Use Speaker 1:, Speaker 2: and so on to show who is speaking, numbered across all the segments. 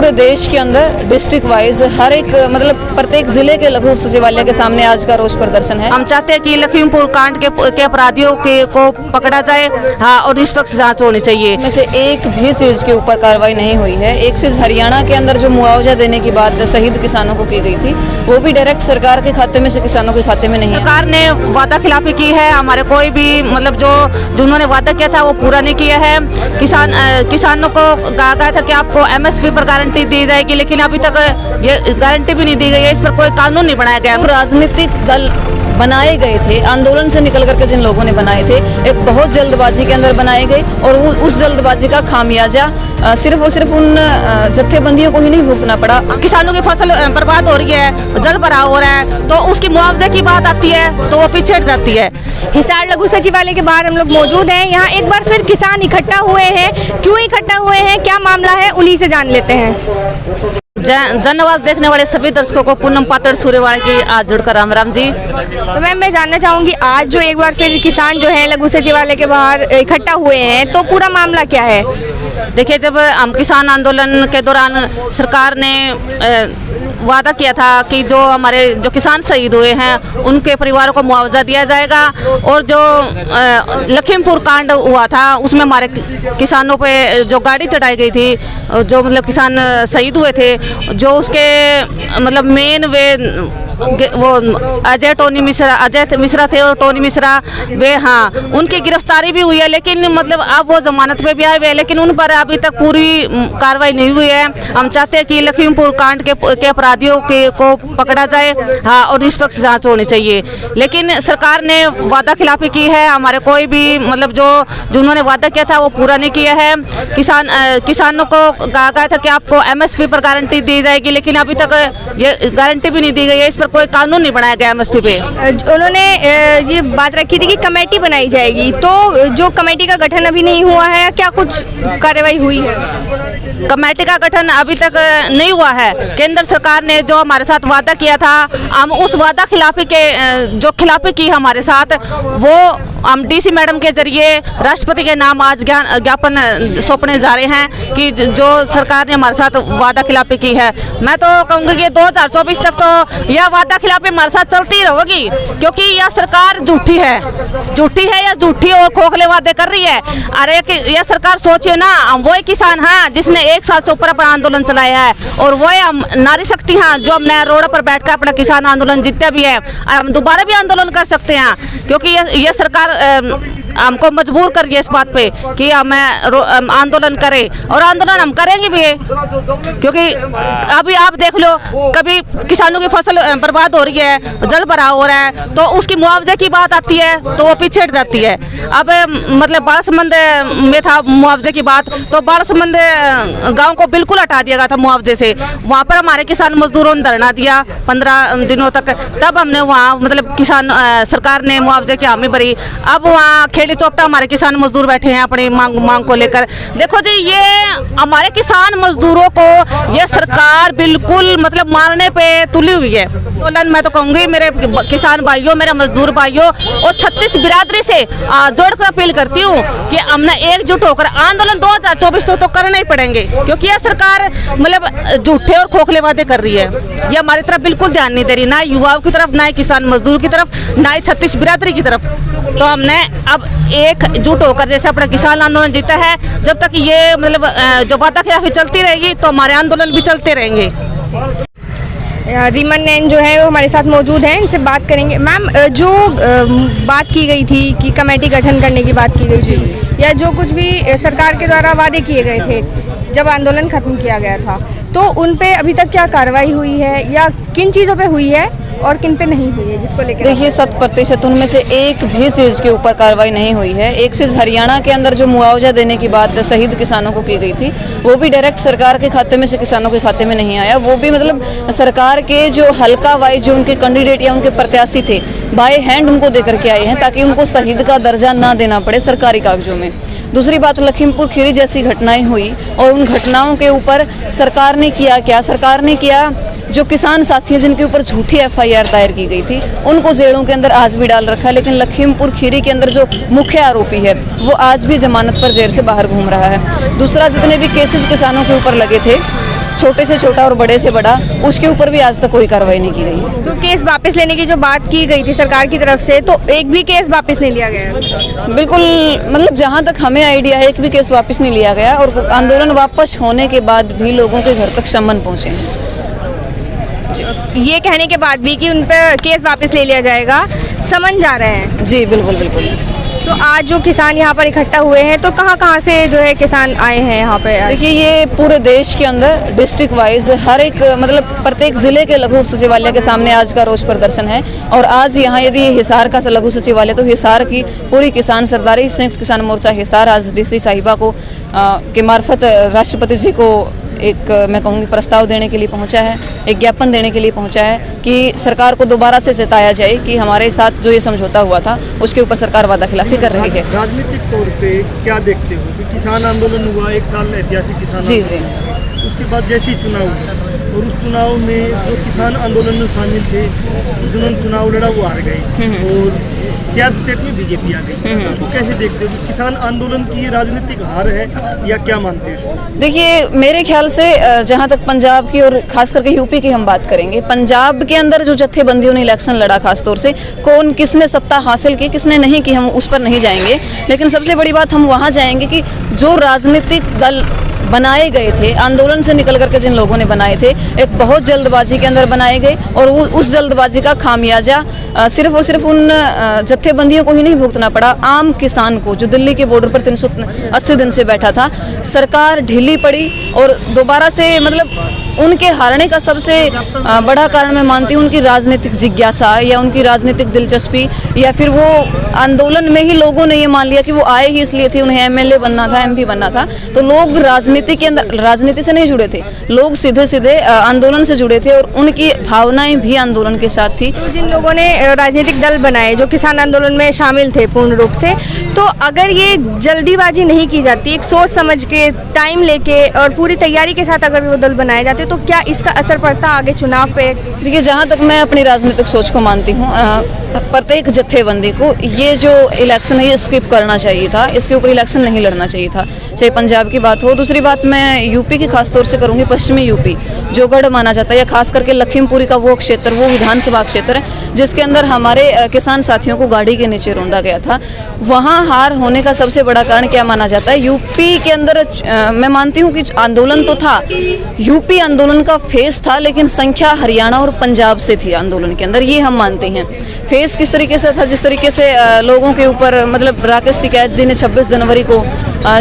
Speaker 1: पूरे देश के अंदर डिस्ट्रिक्ट वाइज हर एक मतलब प्रत्येक जिले के लघु सचिवालय के सामने आज का रोष प्रदर्शन है।
Speaker 2: हम चाहते हैं कि लखीमपुर कांड के अपराधियों को पकड़ा जाए, हाँ, और निष्पक्ष जांच होनी चाहिए।
Speaker 1: में से एक भी चीज के ऊपर कार्रवाई नहीं हुई है। एक चीज हरियाणा के अंदर जो मुआवजा देने की बात शहीद किसानों को की गई थी, वो भी डायरेक्ट सरकार के खाते में से किसानों के खाते में नहीं है।
Speaker 2: सरकार ने वादा खिलाफी की है, हमारे कोई भी मतलब जो उन्होंने वादा किया था वो पूरा नहीं किया है। किसानों को कहा गया था कि आपको MSP पर गारंटी दी जाएगी, लेकिन अभी तक ये गारंटी भी नहीं दी गई है। इस पर कोई कानून नहीं बनाया गया।
Speaker 1: राजनीतिक दल बनाए गए थे, आंदोलन से निकल करके जिन लोगों ने बनाए थे, एक बहुत जल्दबाजी के अंदर बनाए गए और उस जल्दबाजी का खामियाजा सिर्फ और सिर्फ उन जत्थेबंदियों को ही नहीं भुगतना पड़ा।
Speaker 2: किसानों की फसल बर्बाद हो रही है, जल भराव हो रहा है, तो उसकी मुआवजे की बात आती है तो वो पीछे हट जाती है।
Speaker 3: हिसार लघु सचिवालय के बाहर हम लोग मौजूद हैं। यहाँ एक बार फिर किसान इकट्ठा हुए हैं। क्यों इकट्ठा हुए हैं, क्या मामला है, उन्हीं से जान लेते हैं।
Speaker 2: जनआवाज देखने वाले सभी दर्शकों को पूनम पात्र सूर्यवाणी की आज जुड़कर राम राम जी।
Speaker 3: तो मैम, मैं जानना चाहूंगी, आज जो एक बार फिर किसान जो है लघु सचिवालय के बाहर इकट्ठा हुए हैं, तो पूरा मामला क्या है?
Speaker 2: देखिए, जब हम किसान आंदोलन के दौरान सरकार ने वादा किया था कि जो किसान शहीद हुए हैं उनके परिवारों को मुआवजा दिया जाएगा, और जो लखीमपुर कांड हुआ था उसमें हमारे किसानों पे जो गाड़ी चढ़ाई गई थी, जो मतलब किसान शहीद हुए थे, जो उसके मतलब मेन वो अजय मिश्रा थे और टोनी मिश्रा वे, हाँ, उनकी गिरफ्तारी भी हुई है, लेकिन मतलब अब वो जमानत पे भी आए हुए हैं, लेकिन उन पर अभी तक पूरी कार्रवाई नहीं हुई है। हम चाहते हैं कि लखीमपुर कांड के अपराधियों को पकड़ा जाए, हाँ, और निष्पक्ष जांच होनी चाहिए। लेकिन सरकार ने वादा खिलाफी की है, हमारे कोई भी मतलब जो उन्होंने वादा किया था वो पूरा नहीं किया है। किसानों को कहा गया था कि आपको MSP पर गारंटी दी जाएगी, लेकिन अभी तक ये गारंटी भी नहीं दी गई है। इस पर कोई कानून नहीं बनाया गया MSP पे।
Speaker 3: उन्होंने ये बात रखी थी कि कमेटी बनाई जाएगी, तो जो कमेटी का गठन अभी नहीं हुआ है, क्या कुछ कार्रवाई हुई है?
Speaker 2: कमेटी का गठन अभी तक नहीं हुआ है। केंद्र सरकार ने जो हमारे साथ वादा किया था, हम उस वादा खिलाफी की हमारे साथ, वो हम DC मैडम के जरिए राष्ट्रपति के नाम आज ज्ञापन सौंपने जा रहे हैं कि जो सरकार ने हमारे साथ वादा खिलाफी की है। मैं तो कहूँगी कि 2024 तक तो यह वादा खिलाफी हमारे साथ चलती रहेगी, क्योंकि यह सरकार झूठी है या झूठी और खोखले वादे कर रही है। अरे यह सरकार सोचिए ना, वही किसान हाँ जिसने 1 साल से ऊपर अपना आंदोलन चलाया है, और वही हम नारी शक्ति हाँ जो हमने रोड पर बैठकर अपना किसान आंदोलन जीते भी है, हम दोबारा भी आंदोलन कर सकते हैं, क्योंकि यह सरकार हमको मजबूर कर रही है इस बात पे कि हमें आंदोलन करें, और आंदोलन हम करेंगे भी, क्योंकि अभी आप देख लो, कभी किसानों की फसल बर्बाद हो रही है, जल भराव हो रहा है, तो उसकी मुआवजे की बात आती है तो वो पीछे हट जाती है। अब मतलब बालसमंद में था मुआवजे की बात, तो बालसमंद गांव को बिल्कुल हटा दिया गया था मुआवजे से। वहाँ पर हमारे किसान मजदूरों ने धरना दिया 15 दिनों तक, तब हमने वहाँ मतलब सरकार ने मुआवजे की हामी भरी। अब वहाँ खेड़ी चौपटा हमारे किसान मजदूर बैठे हैं अपनी मांग को लेकर। देखो जी, ये हमारे किसान मजदूरों को ये सरकार बिल्कुल मतलब मारने पे तुली हुई है। मैं तो कहूँगी मेरे किसान भाइयों, मेरे मजदूर भाइयों और 36 बिरादरी से जोड़कर अपील करती हूँ कि हमने एकजुट होकर आंदोलन 2024 तो करना ही पड़ेंगे, क्योंकि यह सरकार मतलब झूठे और खोखले वादे कर रही है। ये हमारी तरफ बिल्कुल ध्यान नहीं दे रही, ना युवाओं की तरफ, ना किसान मजदूर की तरफ, ना 36 बिरादरी की तरफ। तो हमने अब एकजुट होकर जैसे अपना किसान आंदोलन जीता है, जब तक ये मतलब जो वादा खिलाफी चलती रहेगी तो हमारे आंदोलन भी चलते रहेंगे।
Speaker 3: रीमन नैन जो है वो हमारे साथ मौजूद हैं, इनसे बात करेंगे। मैम, जो बात की गई थी कि कमेटी गठन करने की बात की गई थी, या जो कुछ भी सरकार के द्वारा वादे किए गए थे जब आंदोलन खत्म किया गया था, तो उन पे अभी तक क्या कार्रवाई हुई है, या किन चीज़ों पे हुई है और किन पे नहीं हुई है, जिसको लेकर?
Speaker 1: देखिए, 100% उनमें से एक भी चीज़ के ऊपर कार्रवाई नहीं हुई है। एक चीज़ हरियाणा के अंदर जो मुआवजा देने की बात शहीद किसानों को की गई थी, वो भी डायरेक्ट सरकार के खाते में से किसानों के खाते में नहीं आया। वो भी मतलब सरकार के जो हल्का वाइज जो उनके कैंडिडेट या उनके प्रत्याशी थे, बाय हैंड उनको दे करके आए हैं, ताकि उनको शहीद का दर्जा ना देना पड़े सरकारी कागजों में। दूसरी बात, लखीमपुर खीरी जैसी घटनाएं हुई और उन घटनाओं के ऊपर सरकार ने किया क्या? सरकार ने किया, जो किसान साथी हैं जिनके ऊपर झूठी FIR दायर की गई थी, उनको जेलों के अंदर आज भी डाल रखा है। लेकिन लखीमपुर खीरी के अंदर जो मुख्य आरोपी है वो आज भी जमानत पर जेल से बाहर घूम रहा है। दूसरा, जितने भी केसेस किसानों के ऊपर लगे थे, छोटे से छोटा और बड़े से बड़ा, उसके ऊपर भी आज तक कोई कार्रवाई नहीं की गई है।
Speaker 3: तो केस वापस लेने की जो बात की गई थी सरकार की तरफ से, तो एक भी केस वापस नहीं लिया गया?
Speaker 1: बिल्कुल, मतलब जहाँ तक हमें आइडिया है एक भी केस वापस नहीं लिया गया, और आंदोलन वापस होने के बाद भी लोगों के घर तक समन पहुँचे हैं।
Speaker 3: ये कहने के बाद भी कि उन पर केस वापस ले लिया जाएगा, समन जा रहे हैं।
Speaker 1: जी बिल्कुल बिल्कुल।
Speaker 3: तो आज जो किसान यहाँ पर इकट्ठा हुए हैं, तो कहाँ से जो है किसान आए हैं यहाँ पे?
Speaker 1: देखिए, ये पूरे देश के अंदर डिस्ट्रिक्ट वाइज हर एक मतलब प्रत्येक जिले के लघु सचिवालय के सामने आज का रोष प्रदर्शन है। और आज यहाँ यदि हिसार का लघु सचिवालय, तो हिसार की पूरी किसान सरदारी संयुक्त किसान मोर्चा हिसार आज डीसी साहिबा को के मार्फत राष्ट्रपति जी को एक मैं कहूँगी प्रस्ताव देने के लिए पहुंचा है, एक ज्ञापन देने के लिए पहुंचा है कि सरकार को दोबारा से जताया जाए कि हमारे साथ जो ये समझौता हुआ था उसके ऊपर सरकार वादा खिलाफी कर रही है।
Speaker 4: राजनीतिक तौर पे क्या देखते हो कि किसान आंदोलन हुआ, एक साल ऐतिहासिक किसान
Speaker 1: जी जी,
Speaker 4: उसके बाद जैसे ही चुनाव हुआ और उस चुनाव में जो किसान आंदोलन में शामिल थे, जिन्होंने चुनाव लड़ा वो हार गए और 4 स्टेट में बीजेपी आ गई। तो कैसे देखते हो, किसान आंदोलन की राजनीतिक हार है या क्या मानते हो?
Speaker 1: देखिए, मेरे ख्याल से जहाँ तक पंजाब की और खास करके यूपी की हम बात करेंगे, पंजाब के अंदर जो जत्थेबंदियों ने इलेक्शन लड़ा, खास तौर से कौन किसने सत्ता हासिल की किसने नहीं की, हम उस पर नहीं जाएंगे। लेकिन सबसे बड़ी बात हम वहाँ जाएंगे कि जो राजनीतिक दल बनाए गए थे, आंदोलन से निकल करके जिन लोगों ने बनाए थे, एक बहुत जल्दबाजी के अंदर बनाए गए, और उस जल्दबाजी का खामियाजा सिर्फ और सिर्फ उन जत्थेबंदियों को ही नहीं भुगतना पड़ा, आम किसान को जो दिल्ली के बॉर्डर पर 380 दिन से बैठा था। सरकार ढीली पड़ी और दोबारा से मतलब उनके हारने का सबसे बड़ा कारण मैं मानती हूँ उनकी राजनीतिक जिज्ञासा या उनकी राजनीतिक दिलचस्पी, या फिर वो आंदोलन में ही लोगों ने ये मान लिया कि वो आए ही इसलिए थे, उन्हें एमएलए बनना था, एमपी बनना था। तो लोग राजनीति के अंदर राजनीति से नहीं जुड़े थे, लोग सीधे सीधे आंदोलन से जुड़े थे और उनकी भावनाएं भी आंदोलन के साथ थी।
Speaker 3: तो जिन लोगों ने राजनीतिक दल बनाए जो किसान आंदोलन में शामिल थे पूर्ण रूप से, तो अगर ये जल्दीबाजी नहीं की जाती, एक सोच समझ के टाइम लेके और पूरी तैयारी के साथ अगर वो दल बनाए जाते, तो क्या इसका असर पड़ता आगे चुनाव पे?
Speaker 1: देखिए, जहाँ तक मैं अपनी राजनीतिक सोच को मानती हूँ, प्रत्येक जत्थेबंदी को ये जो इलेक्शन है ये स्किप करना चाहिए था, इसके ऊपर इलेक्शन नहीं लड़ना चाहिए था, चाहे पंजाब की बात हो। दूसरी बात मैं यूपी की खास तौर से करूँगी, पश्चिमी यूपी जो गढ़ माना जाता है, या खास करके लखीमपुरी का वो क्षेत्र, वो विधानसभा क्षेत्र है जिसके अंदर हमारे किसान साथियों को गाड़ी के नीचे रौंदा गया था। वहाँ हार होने का सबसे बड़ा कारण क्या माना जाता है? यूपी के अंदर मैं मानती हूँ कि आंदोलन तो था, यूपी आंदोलन का फेस था, लेकिन संख्या हरियाणा और पंजाब से थी आंदोलन के अंदर, ये हम मानते हैं। फेस किस तरीके से था? जिस तरीके से लोगों के ऊपर मतलब राकेश टिकैत जी ने 26 जनवरी को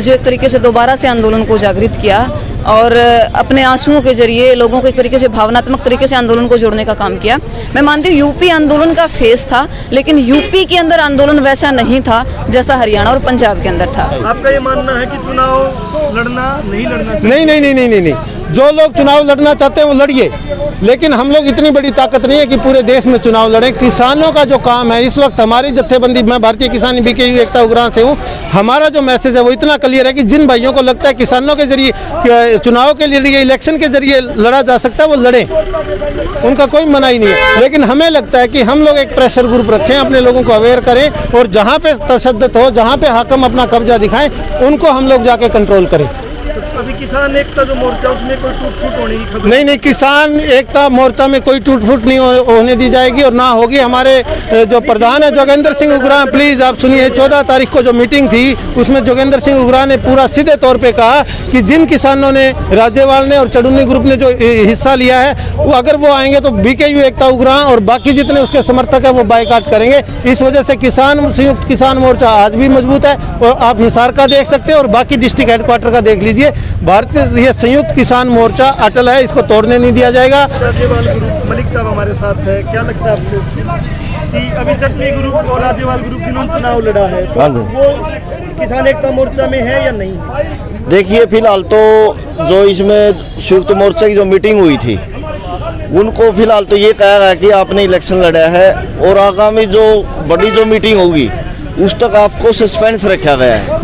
Speaker 1: जो एक तरीके से दोबारा से आंदोलन को जागृत किया और अपने आंसुओं के जरिए लोगों को एक तरीके से भावनात्मक तरीके से आंदोलन को जोड़ने का काम किया। मैं मानती हूँ यूपी आंदोलन का फेस था, लेकिन यूपी के अंदर आंदोलन वैसा नहीं था जैसा हरियाणा और पंजाब के अंदर था।
Speaker 4: आपका ये मानना है कि चुनाव लड़ना नहीं लड़ना चाहिए?
Speaker 5: नहीं नहीं नहीं नहीं नहीं, नहीं। जो लोग चुनाव लड़ना चाहते हैं वो लड़िए, लेकिन हम लोग इतनी बड़ी ताकत नहीं है कि पूरे देश में चुनाव लड़ें। किसानों का जो काम है इस वक्त, हमारी जत्थेबंदी, मैं भारतीय किसान बीकेयू एकता उग्राण से हूँ, हमारा जो मैसेज है वो इतना क्लियर है कि जिन भाइयों को लगता है किसानों के जरिए चुनाव के लिए इलेक्शन के जरिए लड़ा जा सकता है वो लड़ें, उनका कोई मनाही नहीं है। लेकिन हमें लगता है कि हम लोग एक प्रेशर ग्रुप रखें, अपने लोगों को अवेयर करें और जहाँ पे तशद्दुद हो, जहाँ पे हाकिम अपना कब्जा दिखाएं, उनको हम लोग जाके कंट्रोल करें।
Speaker 4: अभी किसान एकता जो मोर्चा, उसमें कोई टूट फूट होने की खबर?
Speaker 5: नहीं नहीं, किसान एकता मोर्चा में कोई टूट फूट नहीं होने दी जाएगी और ना होगी। हमारे जो प्रधान है जोगेंद्र सिंह उग्राण, प्लीज़ आप सुनिए, 14 तारीख को जो मीटिंग थी उसमें जोगेंद्र सिंह उग्राण ने पूरा सीधे तौर पे कहा कि जिन किसानों ने, राज्यपाल ने और चडुन्नी ग्रुप ने जो हिस्सा लिया है, वो अगर वो आएंगे तो बीकेयू एकता उग्राण और बाकी जितने उसके समर्थक है वो बाइकाट करेंगे। इस वजह से किसान संयुक्त किसान मोर्चा आज भी मजबूत है और आप हिसार का देख सकते हैं और बाकी डिस्ट्रिक्ट हेडक्वार्टर का देख लीजिए। भारतीय ये संयुक्त किसान मोर्चा अटल है, इसको तोड़ने नहीं दिया जाएगा।
Speaker 4: राज्यपाल ग्रुप मलिक साहब हमारे साथ है, क्या लगता है आपको कि अभी चटनी ग्रुप और राज्यपाल ग्रुप जिन्होंने चुनाव लड़ा है, तो वो किसान एकता मोर्चा में है या नहीं?
Speaker 6: देखिए, फिलहाल तो जो इसमें संयुक्त मोर्चा की जो मीटिंग हुई थी, उनको फिलहाल तो ये कहा गया कि आपने इलेक्शन लड़ा है और आगामी जो बड़ी जो मीटिंग होगी उस तक आपको सस्पेंस रखा गया है।